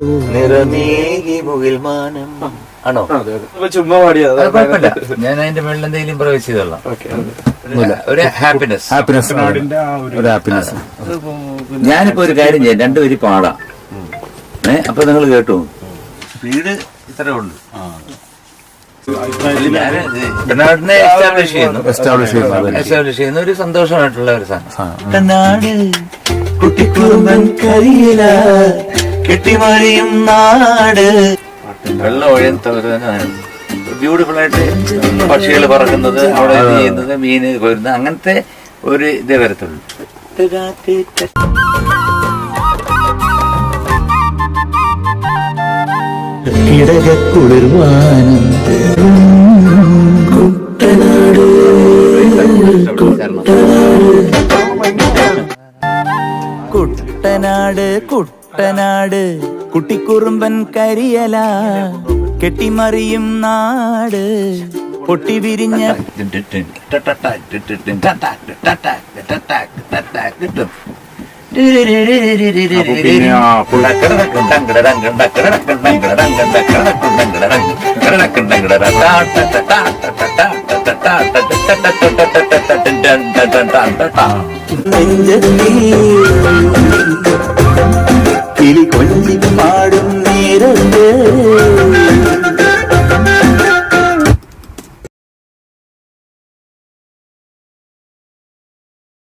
നിറമേകി മുകിൽ മാനം ആണോ? ചുമ്മാ പാടിയത് കുഴപ്പമില്ല, ഞാൻ അതിന്റെ മുകളിൽ എന്തെങ്കിലും പ്രവേശിച്ചോളാം. ഒരു ഹാപ്പിനെസ്. ഞാനിപ്പോ ഒരു കാര്യം ചെയ്യാം, രണ്ടുപേരും പാടാം. അപ്പൊ നിങ്ങൾ കേട്ടു. സ്പീഡ് ഇത്രേ ഉള്ളൂ. കുട്ടനാടിനെ എസ്റ്റാബ്ലിഷ് ചെയ്യുന്ന ഒരു സന്തോഷമായിട്ടുള്ള ഒരു സാധനം. കുട്ടനാട് കുട്ടിക്കുറുമ്പൻ കരിയില കെട്ടിമറിയും നാട്. വെള്ളം ഒഴിയുന്ന ബ്യൂട്ടിഫുൾ ആയിട്ട് പക്ഷികൾ പറക്കുന്നത്, അവിടെ ഇത് ചെയ്യുന്നത്, മീന് പോരുന്നത്, അങ്ങനത്തെ ഒരു ഇതേ വരത്തുള്ളൂ. കുട്ടനാട് കുട്ടനാട് കുട്ടിക്കുറുമ്പൻ കരിയല കെട്ടിമറിയും നാട് പൊട്ടി വിരിഞ്ഞ കിളി കൊഞ്ചി പാടും നേരത്ത്